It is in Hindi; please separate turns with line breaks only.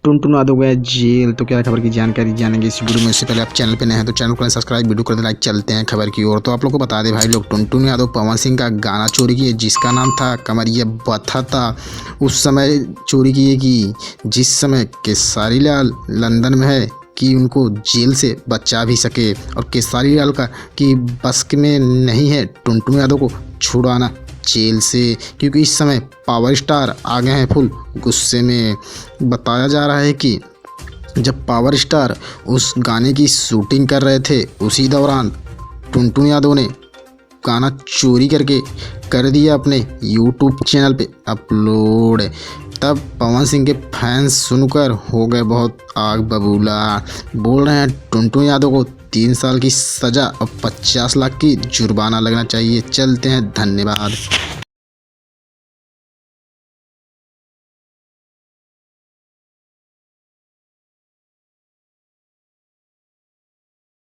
टुनटुन यादव गया जेल। तो क्या खबर की जानकारी जानेंगे इस वीडियो में। इससे पहले आप चैनल पे नए हैं तो चैनल को सब्सक्राइब, वीडियो कर दे लाइक। चलते हैं खबर की ओर। तो आप लोग को बता दें भाई लोग, टुनटुन यादव पवन सिंह का गाना चोरी किए जिसका नाम था कमरिया बथता। उस समय चोरी किए कि जिस समय केसारी लाल लंदन में है कि उनको जेल से बचा भी सके, और केसारी लाल का कि बस में नहीं है टुनटुन यादव को छुड़ाना जेल से, क्योंकि इस समय पावर स्टार आ गए हैं फुल गुस्से में। बताया जा रहा है कि जब पावर स्टार उस गाने की शूटिंग कर रहे थे उसी दौरान टुनटुन यादव ने गाना चोरी करके कर दिया अपने यूट्यूब चैनल पे अपलोड। तब पवन सिंह के फैंस सुनकर हो गए बहुत आग बबूला। बोल रहे हैं टुनटुन यादव को 3 साल की सज़ा और 50 लाख की जुर्माना लगना चाहिए। चलते हैं, धन्यवाद।